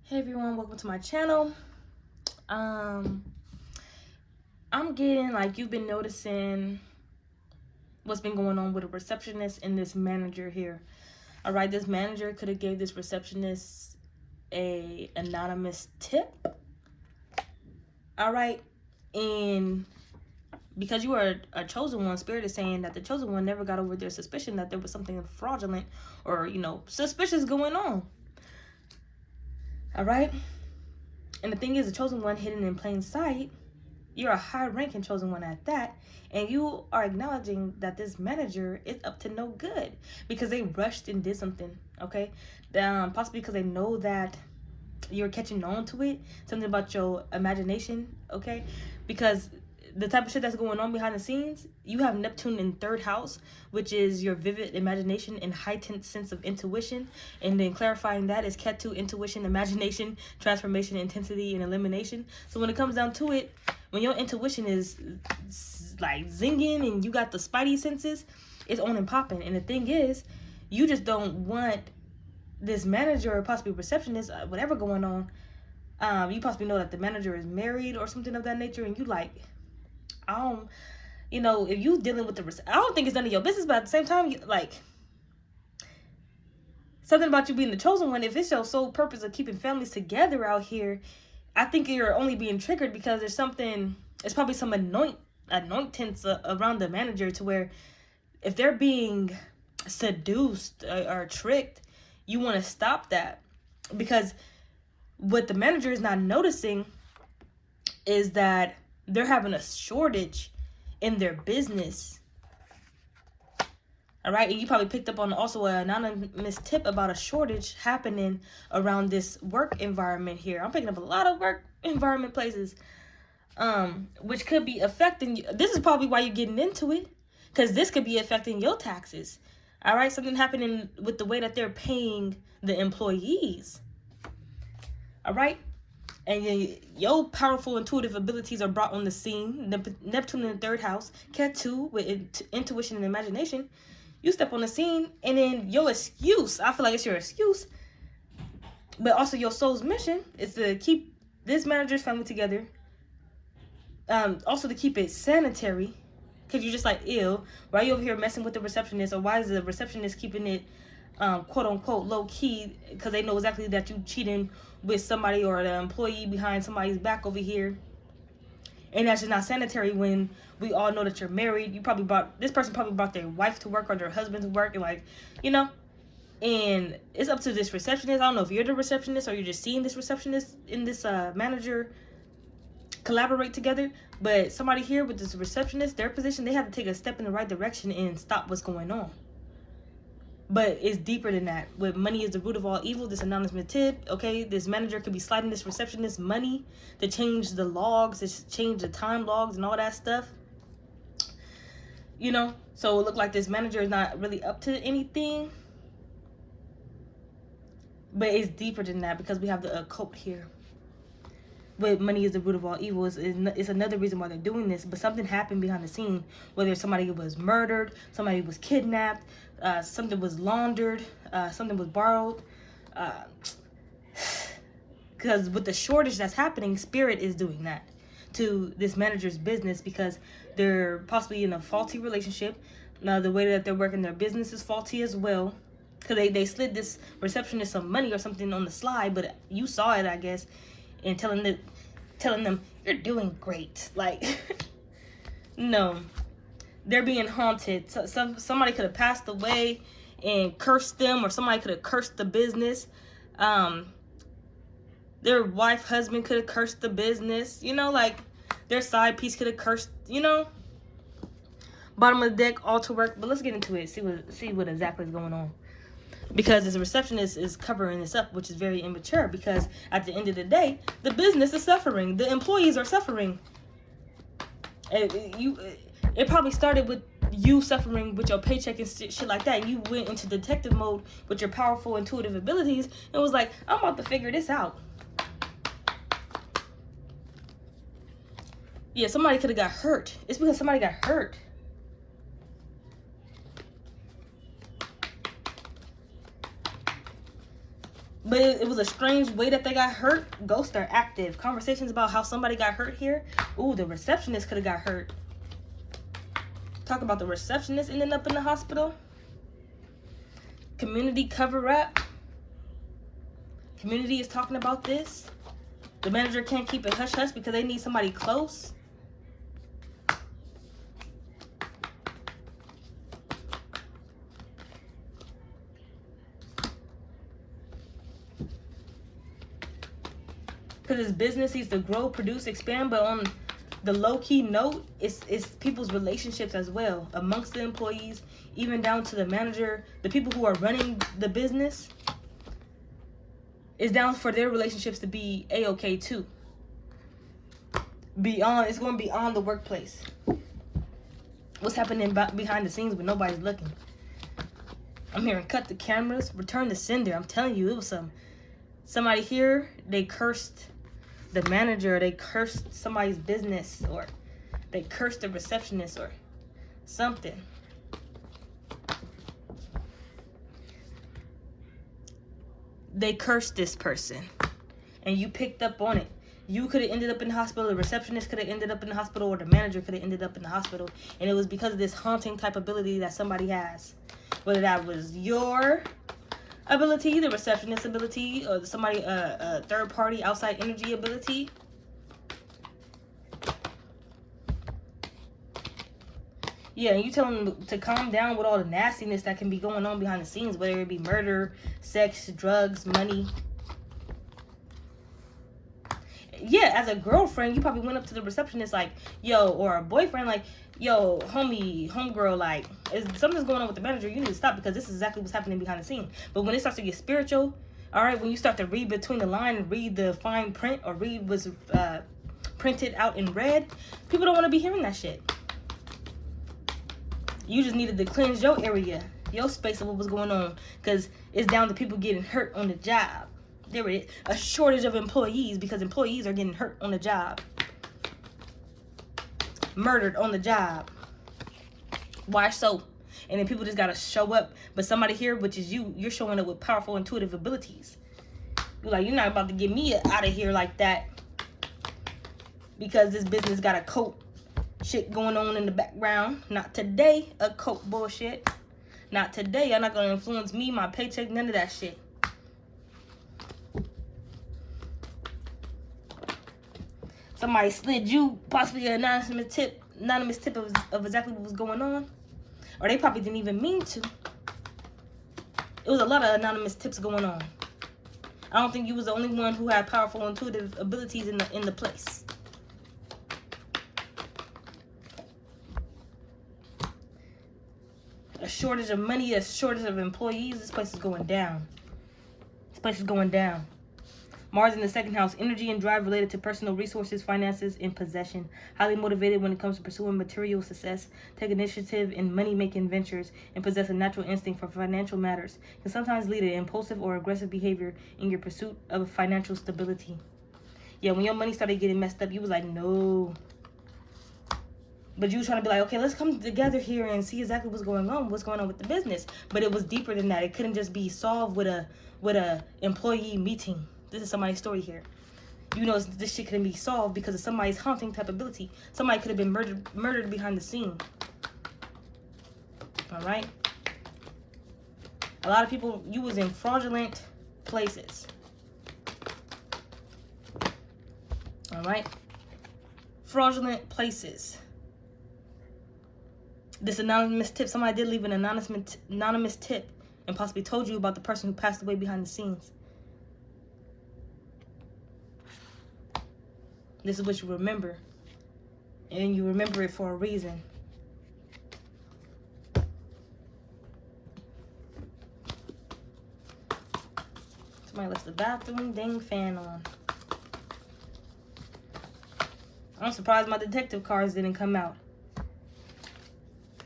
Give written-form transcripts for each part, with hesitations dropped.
Hey everyone, welcome to my channel. I'm getting, like, you've been noticing what's been going on with a receptionist and this manager here. All right, this manager could have gave this receptionist a anonymous tip. All right, and because you are a chosen one, Spirit is saying that the chosen one never got over their suspicion that there was something fraudulent or suspicious going on. All right, and the thing is, the chosen one hidden in plain sight. You're a high-ranking chosen one at that, and you are acknowledging that this manager is up to no good because they rushed and did something, okay? Possibly because they know that you're catching on to it, something about your imagination, okay? Because the type of shit that's going on behind the scenes, you have Neptune in third house, which is your vivid imagination and heightened sense of intuition. And then clarifying that is Ketu, intuition, imagination, transformation, intensity, and elimination. So when it comes down to it, when your intuition is like zinging and you got the spidey senses, it's on and popping. And the thing is, you just don't want this manager or possibly receptionist, whatever going on. You possibly know that the manager is married or something of that nature, and you like, I don't, if you dealing with I don't think it's none of your business, but at the same time, like, something about you being the chosen one, if it's your sole purpose of keeping families together out here, I think you're only being triggered because there's something, it's probably some anointings around the manager to where if they're being seduced or tricked, you want to stop that. Because what the manager is not noticing is that they're having a shortage in their business. All right, and you probably picked up on also an anonymous tip about a shortage happening around this work environment here. I'm picking up a lot of work environment places, which could be affecting you. This is probably why you're getting into it, because this could be affecting your taxes. All right, something happening with the way that they're paying the employees. All right, and your powerful intuitive abilities are brought on the scene. Neptune in the third house, Ketu with intuition and imagination. You step on the scene, and then your excuse, I feel like it's your excuse, but also your soul's mission is to keep this manager's family together. Also to keep it sanitary, because you're just like, ew, why are you over here messing with the receptionist, or why is the receptionist keeping it quote unquote low key, because they know exactly that you cheating with somebody or the employee behind somebody's back over here. And that's just not sanitary when we all know that you're married. This person probably brought their wife to work or their husband to work, and and it's up to this receptionist. I don't know if you're the receptionist or you're just seeing this receptionist in this manager collaborate together, but somebody here with this receptionist, their position, they have to take a step in the right direction and stop what's going on. But it's deeper than that. With money is the root of all evil, this anonymous tip, okay? This manager could be sliding this receptionist money to change the logs, to change the time logs and all that stuff. So it looked like this manager is not really up to anything. But it's deeper than that because we have the occult here. But money is the root of all evil. It's another reason why they're doing this. But something happened behind the scene. Whether somebody was murdered, somebody was kidnapped, something was laundered, something was borrowed. Because with the shortage that's happening, Spirit is doing that to this manager's business because they're possibly in a faulty relationship. Now, the way that they're working their business is faulty as well. Because they slid this receptionist some money or something on the slide, but you saw it, I guess, and telling them you're doing great. Like, no, they're being haunted. Somebody could have passed away and cursed them, or somebody could have cursed the business. Their wife, husband could have cursed the business. Like their side piece could have cursed. Bottom of the deck, all to work. But let's get into it. See what exactly is going on. Because this receptionist is covering this up, which is very immature, because at the end of the day, the business is suffering. The employees are suffering. It probably started with you suffering with your paycheck and shit like that. And you went into detective mode with your powerful intuitive abilities and was like, I'm about to figure this out. Yeah, somebody could have got hurt. It's because somebody got hurt. But it was a strange way that they got hurt. Ghosts are active. Conversations about how somebody got hurt here. Ooh, the receptionist could have got hurt. Talk about the receptionist ending up in the hospital. Community cover-up. Community is talking about this. The manager can't keep it hush-hush because they need somebody close. Because his business needs to grow, produce, expand, but on the low-key note, it's people's relationships as well, amongst the employees, even down to the manager, the people who are running the business. It's down for their relationships to be A-okay too. It's going to be on the workplace. What's happening behind the scenes when nobody's looking? I'm hearing cut the cameras, return the sender. I'm telling you, it was somebody here, they cursed the manager, they cursed somebody's business, or they cursed the receptionist or something. They cursed this person and you picked up on it. You could have ended up in the hospital, the receptionist could have ended up in the hospital, or the manager could have ended up in the hospital, and it was because of this haunting type ability that somebody has. Whether that was your ability, the receptionist ability, or somebody a third party outside energy ability. Yeah, and you tell them to calm down with all the nastiness that can be going on behind the scenes, whether it be murder, sex, drugs, money. Yeah, as a girlfriend, you probably went up to the receptionist like, yo, or a boyfriend like, yo, homegirl, like, something's going on with the manager. You need to stop because this is exactly what's happening behind the scene. But when it starts to get spiritual, all right, when you start to read between the line and read the fine print or read what's printed out in red, people don't want to be hearing that shit. You just needed to cleanse your area, your space of what was going on, because it's down to people getting hurt on the job. There is a shortage of employees because employees are getting hurt on the job. Murdered on the job. Why so? And then people just got to show up. But somebody here, which is you're showing up with powerful intuitive abilities. You're like, you're not about to get me out of here like that. Because this business got a coat shit going on in the background. Not today, a coat bullshit. Not today. You're not going to influence me, my paycheck, none of that shit. Somebody slid you possibly an anonymous tip of exactly what was going on. Or they probably didn't even mean to. It was a lot of anonymous tips going on. I don't think you was the only one who had powerful intuitive abilities in the place. A shortage of money, a shortage of employees. This place is going down. This place is going down. Mars in the second house, energy and drive related to personal resources, finances, and possession. Highly motivated when it comes to pursuing material success, take initiative in money-making ventures, and possess a natural instinct for financial matters. Can sometimes lead to impulsive or aggressive behavior in your pursuit of financial stability. Yeah, when your money started getting messed up, you was like, no. But you was trying to be like, okay, let's come together here and see exactly what's going on with the business. But it was deeper than that. It couldn't just be solved with a employee meeting. This is somebody's story here. You know this shit couldn't be solved because of somebody's haunting type ability. Somebody could have been murdered behind the scene. All right? A lot of people, you was in fraudulent places. All right? Fraudulent places. This anonymous tip, somebody did leave an anonymous tip and possibly told you about the person who passed away behind the scenes. This is what you remember. And you remember it for a reason. Somebody left the bathroom dang fan on. I'm surprised my detective cards didn't come out.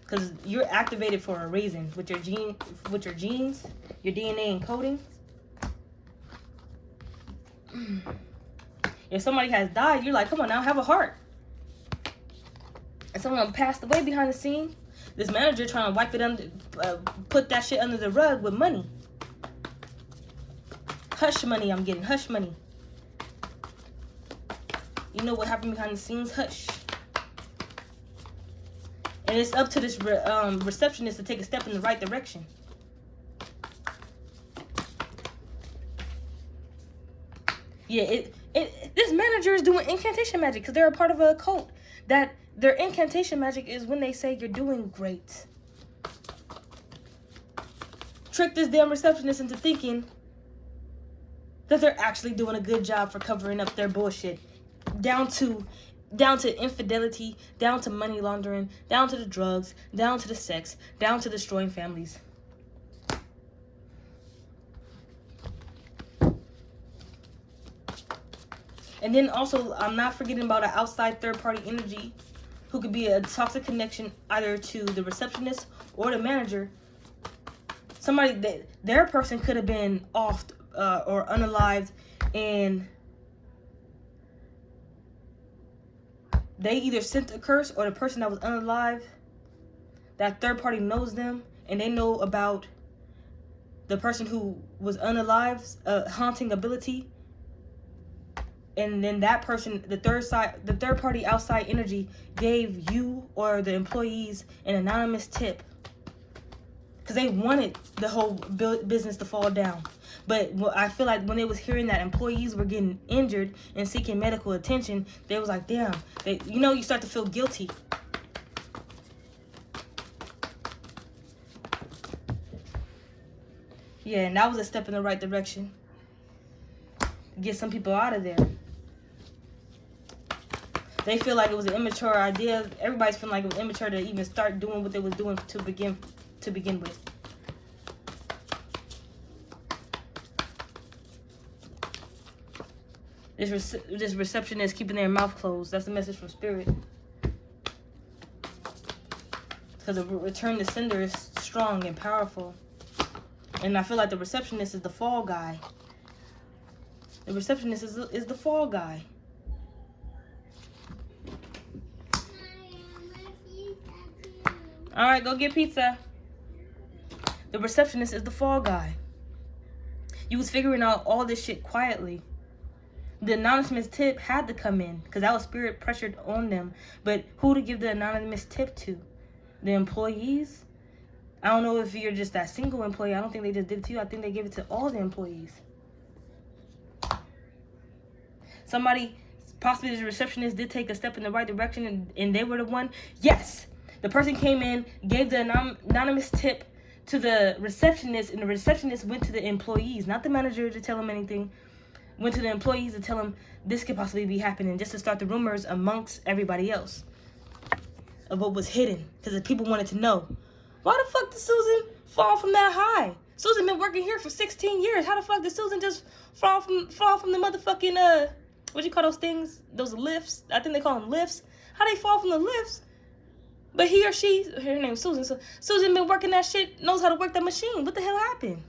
Because you're activated for a reason. With your genes, your DNA encoding. If somebody has died, you're like, come on now, have a heart. And someone passed away behind the scene, this manager trying to wipe it under, put that shit under the rug with money. Hush money I'm getting. Hush money. You know what happened behind the scenes? Hush. And it's up to this receptionist to take a step in the right direction. Yeah, this manager is doing incantation magic because they're a part of a cult. That their incantation magic is when they say you're doing great. Trick this damn receptionist into thinking that they're actually doing a good job for covering up their bullshit. Down to infidelity, down to money laundering, down to the drugs, down to the sex, down to destroying families. And then also, I'm not forgetting about an outside third-party energy who could be a toxic connection either to the receptionist or the manager. Somebody that their person could have been off or unalived, and they either sent a curse, or the person that was unalive, that third party knows them and they know about the person who was unalive's haunting ability. And then that person, the third party outside energy gave you or the employees an anonymous tip because they wanted the whole business to fall down. But I feel like when they was hearing that employees were getting injured and seeking medical attention, they was like, damn, you start to feel guilty. Yeah, and that was a step in the right direction. Get some people out of there. They feel like it was an immature idea. Everybody's feeling like it was immature to even start doing what they was doing to begin with. This receptionist keeping their mouth closed. That's the message from Spirit. Because the return to sender is strong and powerful. And I feel like the receptionist is the fall guy. The receptionist is the fall guy. All right, go get pizza. The receptionist is the fall guy. You was figuring out all this shit quietly. The anonymous tip had to come in because that was Spirit pressured on them. But who to give the anonymous tip to? The employees? I don't know if you're just that single employee. I don't think they just did it to you. I think they gave it to all the employees. Somebody, possibly the receptionist, did take a step in the right direction and they were the one. Yes! The person came in, gave the anonymous tip to the receptionist, and the receptionist went to the employees, not the manager to tell them anything. Went to the employees to tell them this could possibly be happening, just to start the rumors amongst everybody else of what was hidden, because the people wanted to know. Why the fuck did Susan fall from that high? Susan been working here for 16 years. How the fuck did Susan just fall from the motherfucking what do you call those things? Those lifts? I think they call them lifts. How they fall from the lifts? But he or she, her name is Susan. So Susan been working that shit, knows how to work that machine. What the hell happened?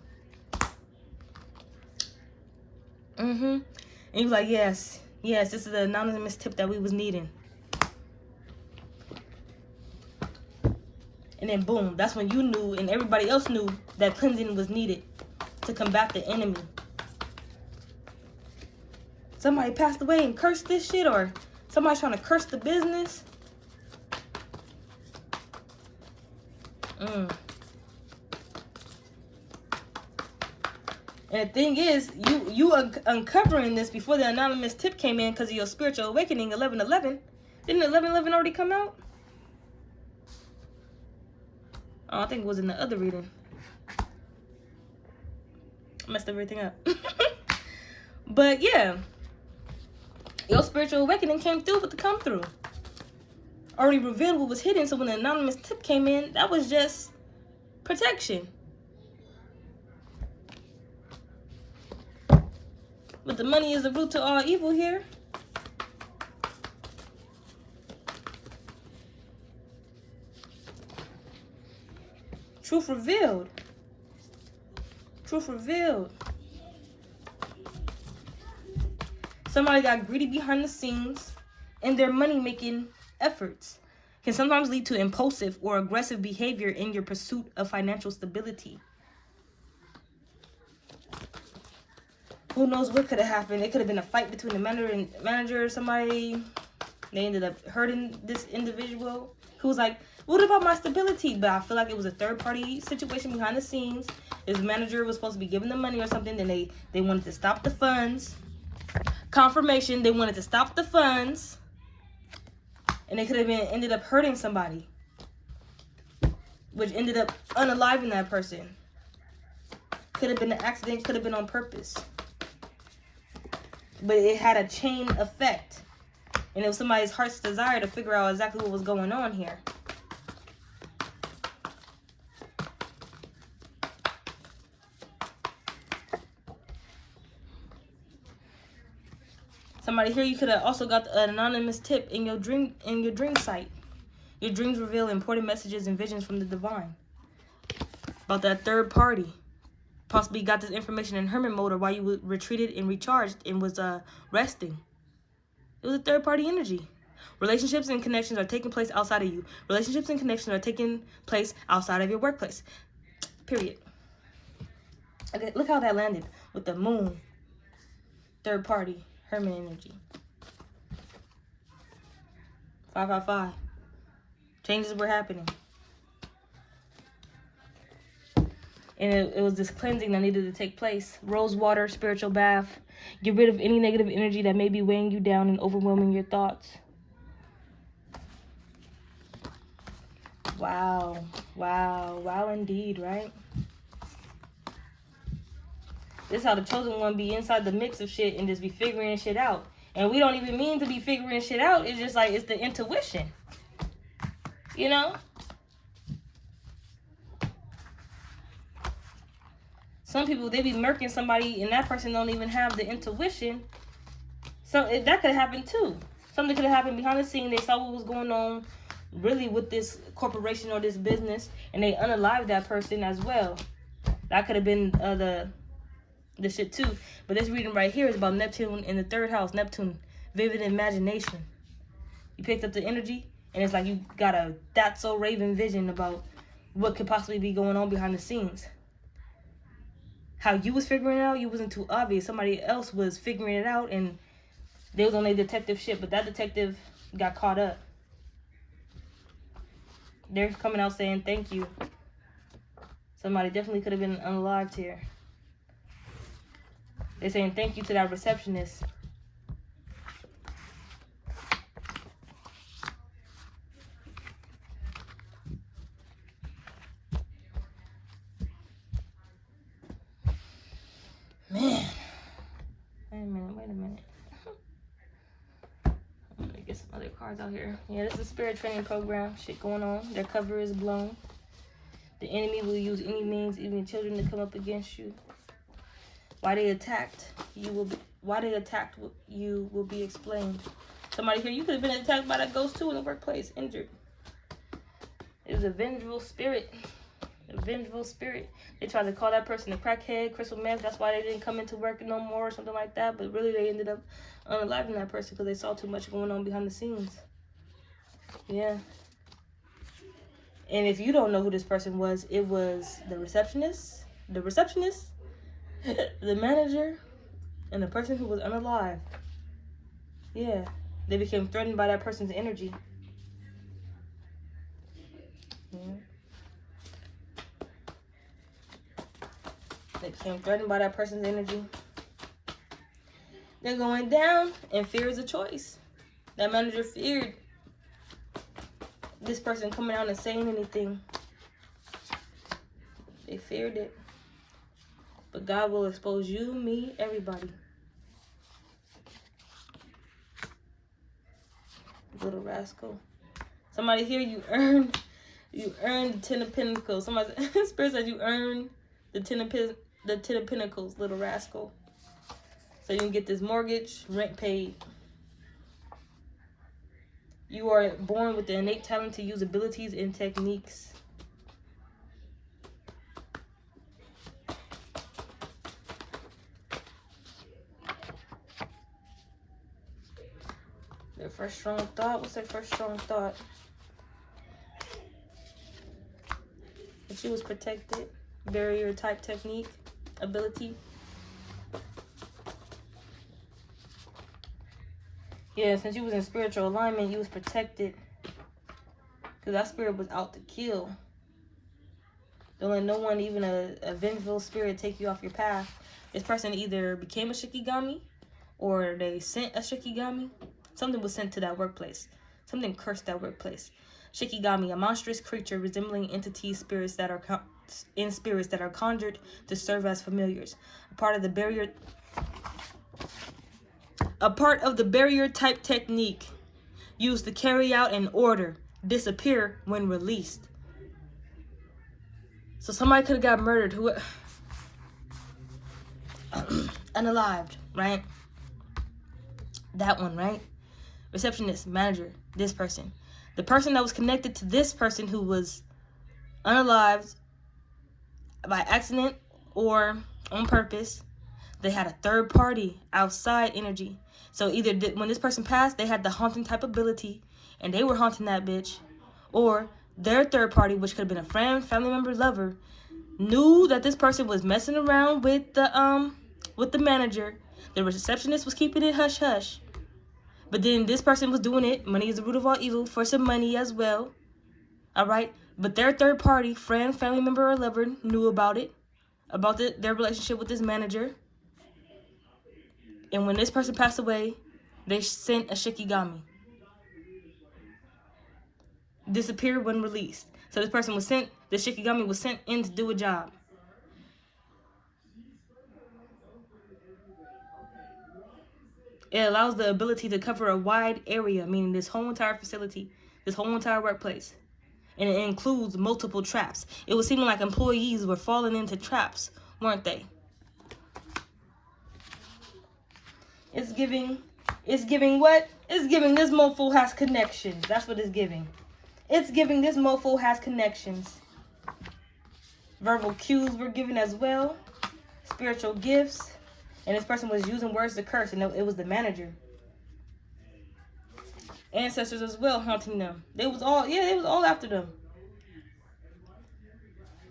And he was like, yes, this is the anonymous tip that we was needing. And then boom, that's when you knew and everybody else knew that cleansing was needed to combat the enemy. Somebody passed away and cursed this shit, or somebody's trying to curse the business. And the thing is, you uncovering this before the anonymous tip came in because of your spiritual awakening, 11:11. Didn't 11:11 already come out? Oh, I think it was in the other reading. I messed everything up. But yeah, your spiritual awakening came through with the come through. Already revealed what was hidden, so when the anonymous tip came in, that was just protection. But the money is the root to all evil here. Truth revealed. Truth revealed. Somebody got greedy behind the scenes, and their money-making efforts can sometimes lead to impulsive or aggressive behavior in your pursuit of financial stability. Who knows what could have happened? It could have been a fight between the manager or somebody. They ended up hurting this individual who was like, what about my stability? But I feel like it was a third-party situation behind the scenes. His manager was supposed to be giving them money or something. Then they wanted to stop the funds. Confirmation, they wanted to stop the funds. And it could have been ended up hurting somebody, which ended up unaliving that person. Could have been an accident, could have been on purpose. But it had a chain effect. And it was somebody's heart's desire to figure out exactly what was going on here. Somebody here, you could have also got an anonymous tip in your dream site. Your dreams reveal important messages and visions from the divine about that third party. Possibly got this information in hermit mode, or while you retreated and recharged and was resting. It was a third party energy. Relationships and connections are taking place outside of you. Relationships and connections are taking place outside of your workplace. Period. Okay, look how that landed with the moon. Third party. Hermit energy. 555. Changes were happening. And it was this cleansing that needed to take place. Rose water, spiritual bath. Get rid of any negative energy that may be weighing you down and overwhelming your thoughts. Wow. Wow. Wow indeed, right? This is how the chosen one be inside the mix of shit and just be figuring shit out. And we don't even mean to be figuring shit out. It's just like, it's the intuition. You know? Some people, they be murking somebody and that person don't even have the intuition. So that could happen too. Something could have happened behind the scene. They saw what was going on really with this corporation or this business. And they unalived that person as well. That could have been the shit too. But this reading right here is about Neptune in the third house. Neptune, vivid imagination. You picked up the energy and it's like you got a that's so raven vision about what could possibly be going on behind the scenes. How you was figuring it out, you wasn't too obvious. Somebody else was figuring it out and they was on their detective shit, but that detective got caught up. They're coming out saying thank you. Somebody definitely could have been unalived here. They're saying thank you to that receptionist. Man. Wait a minute. I'm gonna get some other cards out here. Yeah, this is a spirit training program. Shit going on. Their cover is blown. The enemy will use any means, even children, to come up against you. Why they attacked you will be explained. Somebody here, you could have been attacked by that ghost too in the workplace, injured. It was a vengeful spirit. A vengeful spirit. They tried to call that person a crackhead, crystal meth. That's why they didn't come into work no more or something like that. But really, they ended up unaliving that person because they saw too much going on behind the scenes. Yeah. And if you don't know who this person was, it was the receptionist, the manager, and the person who was unalived. Yeah. They became threatened by that person's energy. Yeah. They became threatened by that person's energy. They're going down, and fear is a choice. That manager feared this person coming out and saying anything. They feared it. But God will expose you, me, everybody. Little rascal. Somebody here, you earned the 10 of Pentacles. Somebody, Spirit said you earned the 10 of Pentacles, little rascal. So you can get this mortgage, rent paid. You are born with the innate talent to use abilities and techniques. Their first strong thought. What's their first strong thought? That she was protected. Barrier type technique. Ability. Yeah, since you was in spiritual alignment, you was protected. Because that spirit was out to kill. Don't let no one, even a vengeful spirit, take you off your path. This person either became a Shikigami or they sent a Shikigami. Something was sent to that workplace. Something cursed that workplace. Shikigami, a monstrous creature resembling entities, spirits that are conjured to serve as familiars. A part of the barrier type technique used to carry out an order, disappear when released. So somebody could have got murdered who unalived, right? That one, right? Receptionist, manager, this person. The person that was connected to this person who was unalived by accident or on purpose, they had a third party outside energy. So either when this person passed, they had the haunting type ability and they were haunting that bitch, or their third party, which could have been a friend, family member, lover, knew that this person was messing around with the manager. The receptionist was keeping it hush hush. But then this person was doing it. Money is the root of all evil, for some money as well. All right? But their third party, friend, family member, or lover knew about it, about their relationship with this manager. And when this person passed away, they sent a Shikigami. Disappeared when released. So this person was sent, the Shikigami was sent in to do a job. It allows the ability to cover a wide area, meaning this whole entire facility, this whole entire workplace. And it includes multiple traps. It was seeming like employees were falling into traps, weren't they? It's giving what? It's giving this mofo has connections. That's what it's giving. It's giving this mofo has connections. Verbal cues were given as well. Spiritual gifts. And this person was using words to curse, and it was the manager. Ancestors as well haunting them. They was all after them.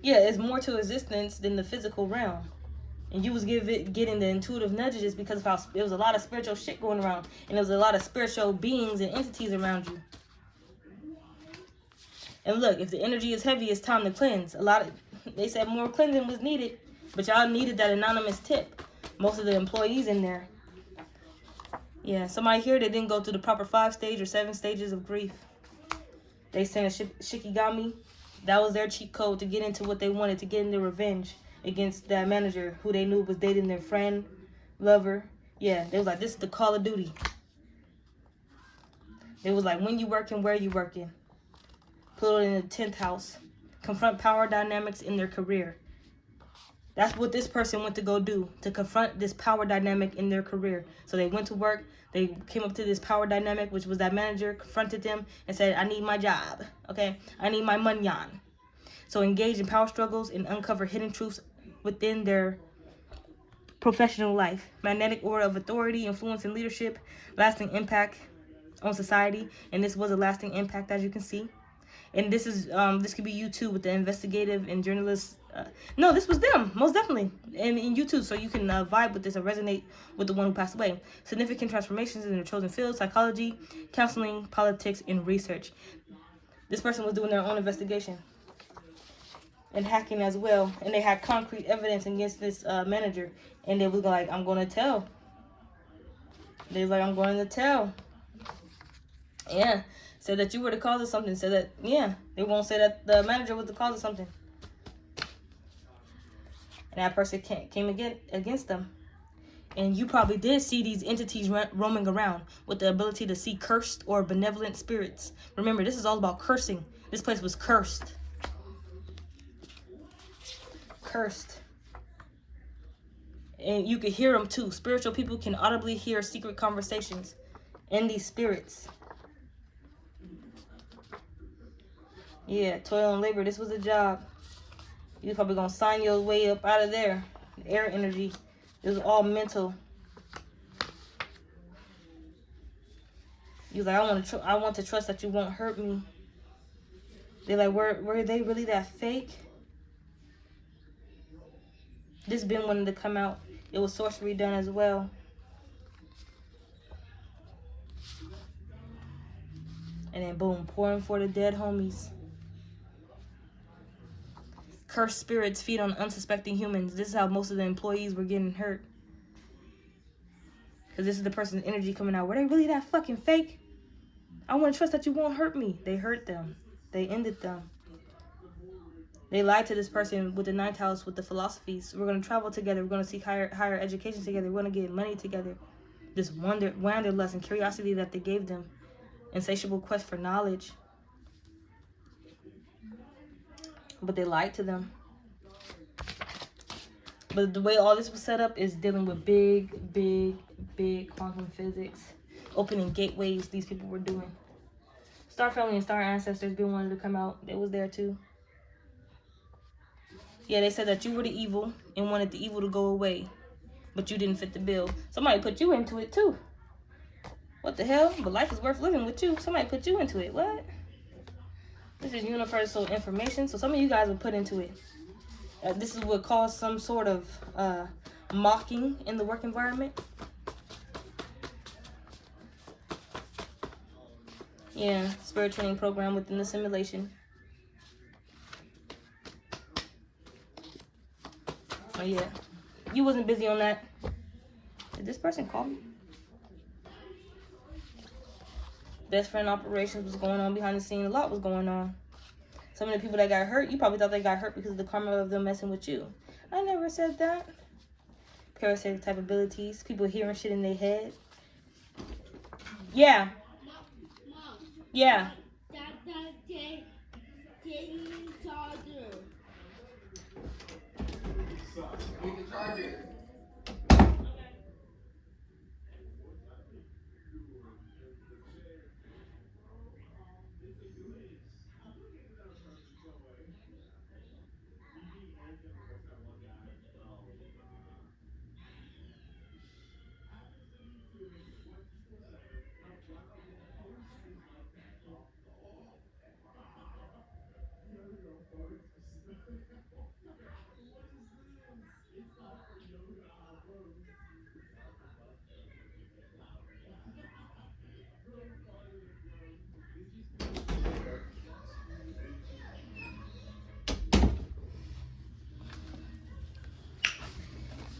Yeah, it's more to existence than the physical realm. And you was getting the intuitive nudges because of how there was a lot of spiritual shit going around. And there was a lot of spiritual beings and entities around you. And look, if the energy is heavy, it's time to cleanse. They said more cleansing was needed, but y'all needed that anonymous tip. Most of the employees in there. Yeah, somebody here that didn't go through the proper 5 stage or 7 stages of grief. They sent a Shikigami. That was their cheat code to get into what they wanted, to get into revenge against that manager who they knew was dating their friend, lover. Yeah, they was like, this is the Call of Duty. It was like, when you working, where you working. Put it in the 10th house. Confront power dynamics in their career. That's what this person went to go do, to confront this power dynamic in their career. So they went to work, they came up to this power dynamic, which was that manager, confronted them and said, I need my job, okay? I need my manyan. So engage in power struggles and uncover hidden truths within their professional life. Magnetic aura of authority, influence, and leadership, lasting impact on society. And this was a lasting impact, as you can see. And this could be you too, with the investigative and journalists. No, this was them, most definitely. And in you too, so you can vibe with this or resonate with the one who passed away. Significant transformations in their chosen fields: psychology, counseling, politics, and research. This person was doing their own investigation and hacking as well. And they had concrete evidence against this manager. And they was like, I'm going to tell. They was like, I'm going to tell. Yeah. Said that you were the cause of something. Said that, yeah, they won't say that the manager was the cause of something. And that person came against them. And you probably did see these entities roaming around with the ability to see cursed or benevolent spirits. Remember, this is all about cursing. This place was cursed. Cursed. And you could hear them too. Spiritual people can audibly hear secret conversations in these spirits. Yeah, toil and labor. This was a job. You're probably going to sign your way up out of there. Air energy. It was all mental. You're like, I want to trust that you won't hurt me. They're like, were they really that fake? This bin wanted to come out. It was sorcery done as well. And then boom, pouring for the dead homies. Cursed spirits feed on unsuspecting humans. This is how most of the employees were getting hurt. Because this is the person's energy coming out. Were they really that fucking fake? I want to trust that you won't hurt me. They hurt them. They ended them. They lied to this person with the ninth house, with the philosophies. We're going to travel together. We're going to seek higher education together. We're going to get money together. This wanderlust and curiosity that they gave them. Insatiable quest for knowledge. But they lied to them. But the way all this was set up is dealing with big quantum physics. Opening gateways these people were doing. Star Family and Star Ancestors been wanting to come out. They was there too. Yeah, they said that you were the evil and wanted the evil to go away. But you didn't fit the bill. Somebody put you into it too. What the hell? But life is worth living with you. Somebody put you into it. What? This is universal information. So some of you guys were put into it. This is what caused some sort of mocking in the work environment. Yeah, spirit training program within the simulation. Oh yeah, you wasn't busy on that. Did this person call me? Best friend operations was going on behind the scene. A lot was going on. Some of the people that got hurt, you probably thought they got hurt because of the karma of them messing with you. I never said that. Parasitic type abilities. People hearing shit in their head. Yeah. Yeah.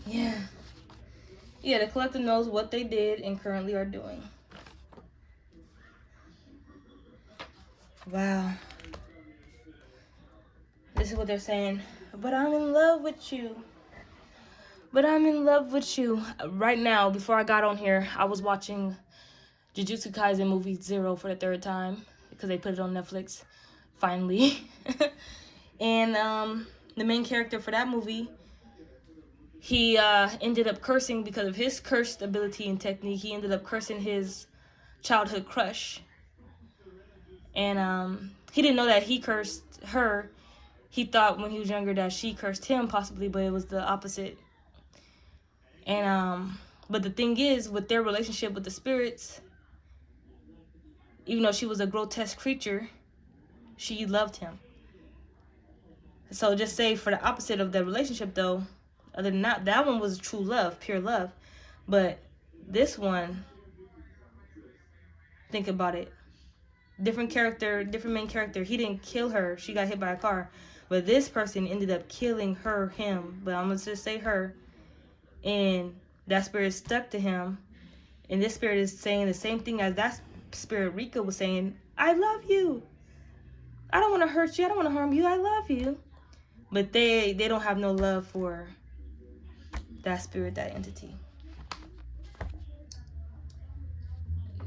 Yeah. Yeah, the collective knows what they did and currently are doing. Wow. This is what they're saying. But I'm in love with you. But I'm in love with you. Right now, before I got on here, I was watching Jujutsu Kaisen movie 0 for the third time. Because they put it on Netflix. Finally. And the main character for that movie, he ended up cursing because of his cursed ability and technique. He ended up cursing his childhood crush. And he didn't know that he cursed her. He thought when he was younger that she cursed him possibly, but it was the opposite. And but the thing is, with their relationship with the spirits, even though she was a grotesque creature, she loved him. So just say for the opposite of the relationship though, other than that one was true love, pure love. But this one, think about it. Different character, different main character. He didn't kill her. She got hit by a car. But this person ended up killing him. But I'm going to just say her. And that spirit stuck to him. And this spirit is saying the same thing as that spirit Rika was saying. I love you. I don't want to hurt you. I don't want to harm you. I love you. But they don't have no love for that spirit, that entity.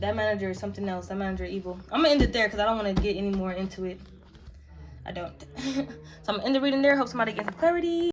That manager is something else. That manager is evil. I'm going to end it there because I don't want to get any more into it. I don't. So I'm going to end the reading there. Hope somebody gets some clarity.